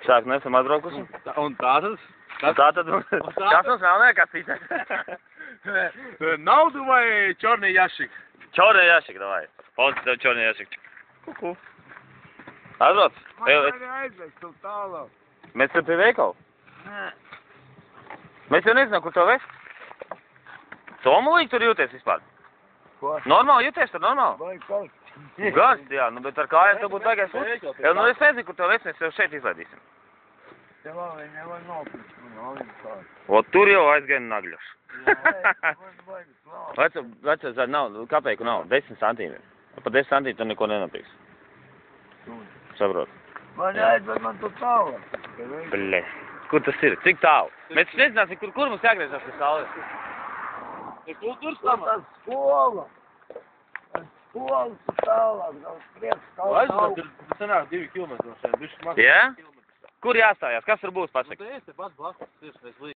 Sāk, nu esam atbraukuši. Un tātad? Tātad, kas mums vēl nekas cits? Naudu vai čornī jašik? Čornī jašik, davai. Paldies tev čornī jašik. Kuku. Atbrauc. Mēs tur pie veikalu? Nē. Mēs jau nezinām, kur to vest. Somulīgi tur jūties vispār? Ko? Normāli jūties tur, normāli? Vai karsts? Garsts, jā, nu bet ar kājām tev būtu vajag būt. Jā, nu es nezinu, kur to vest, mēs jau šeit izlaidīsim. Tev vēl nevar nopirkt, nav viņa kāds. O, tur jau aizgāja nagļoš. Vai, Vecais ar naudu, kapeiku nav, 10 centīmi. Pa 10 centīmi tu neko nenopirks. Saprot. Man jāizdod man to tālu. Bļē, kur tas ir? Cik tālu? Mēs taču nezināsim, kur mums jāgriezās pie saules. Ir kultūras Tas namā? skola. Tas skolas tālāk, daudz prieks kaut Aizvāt, tur sanāk 2 kilometri no šeit, bišķi maz. Jā? Kur jāstājās? Kas tur būs, pasaka? Nu, te esi pats blakus, tieši mēs līdzi.